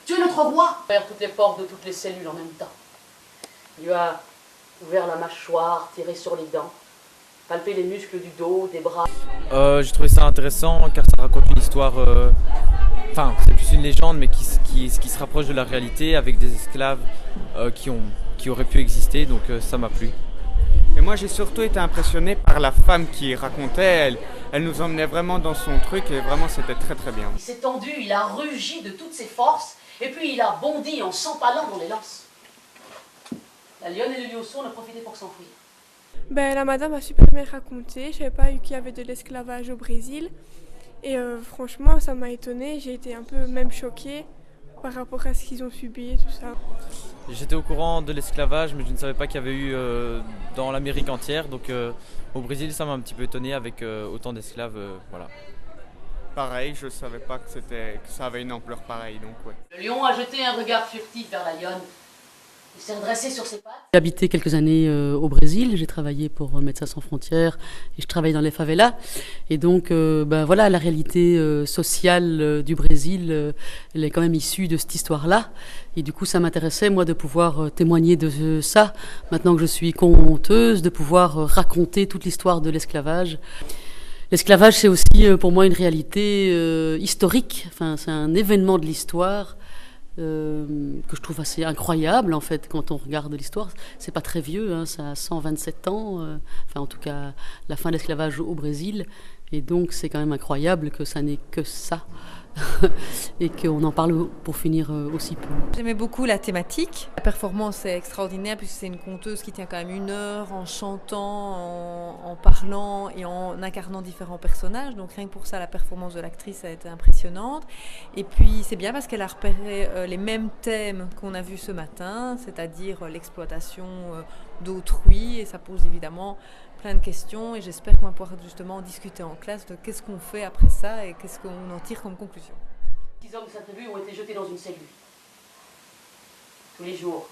tu es notre roi. Ouvert toutes les portes de toutes les cellules en même temps. Il lui a ouvert la mâchoire, tiré sur les dents, palpé les muscles du dos, des bras. J'ai trouvé ça intéressant car ça raconte une histoire, enfin c'est plus une légende mais qui se rapproche de la réalité avec des esclaves qui auraient pu exister, donc ça m'a plu. Et moi j'ai surtout été impressionné par la femme qui racontait, elle nous emmenait vraiment dans son truc et vraiment c'était très très bien. Il s'est tendu, il a rugi de toutes ses forces et puis il a bondi en s'empalant dans les lances. La lionne et le lionceau en ont profité pour s'enfuir. Ben, la madame a super bien raconté, je savais pas qu'il y avait de l'esclavage au Brésil et franchement ça m'a étonnée, j'ai été un peu même choquée par rapport à ce qu'ils ont subi et tout ça. J'étais au courant de l'esclavage mais je ne savais pas qu'il y avait eu dans l'Amérique entière, donc au Brésil ça m'a un petit peu étonné avec autant d'esclaves, voilà. Pareil, je savais pas que ça avait une ampleur pareille, donc ouais. Le lion a jeté un regard furtif vers la lionne. Il s'est redressé sur ses pattes. J'ai habité quelques années au Brésil, j'ai travaillé pour Médecins sans frontières et je travaille dans les favelas. Et donc, voilà, la réalité sociale du Brésil, elle est quand même issue de cette histoire-là. Et du coup, ça m'intéressait, moi, de pouvoir témoigner de ça, maintenant que je suis conteuse, de pouvoir raconter toute l'histoire de l'esclavage. L'esclavage, c'est aussi pour moi une réalité historique, enfin, c'est un événement de l'histoire. Que je trouve assez incroyable en fait quand on regarde l'histoire. C'est pas très vieux, hein, ça a 127 ans, enfin en tout cas la fin de l'esclavage au Brésil, et donc c'est quand même incroyable que ça n'est que ça et qu'on en parle pour finir aussi peu. J'aimais beaucoup la thématique. La performance est extraordinaire puisque c'est une conteuse qui tient quand même 1 heure en chantant, en parlant et en incarnant différents personnages. Donc rien que pour ça, la performance de l'actrice a été impressionnante. Et puis c'est bien parce qu'elle a repéré les mêmes thèmes qu'on a vus ce matin, c'est-à-dire l'exploitation d'autrui, et ça pose évidemment plein de questions et j'espère qu'on va pouvoir justement discuter en classe de qu'est-ce qu'on fait après ça et qu'est-ce qu'on en tire comme conclusion. 6 hommes de sa tribu ont été jetés dans une cellule. Tous les jours,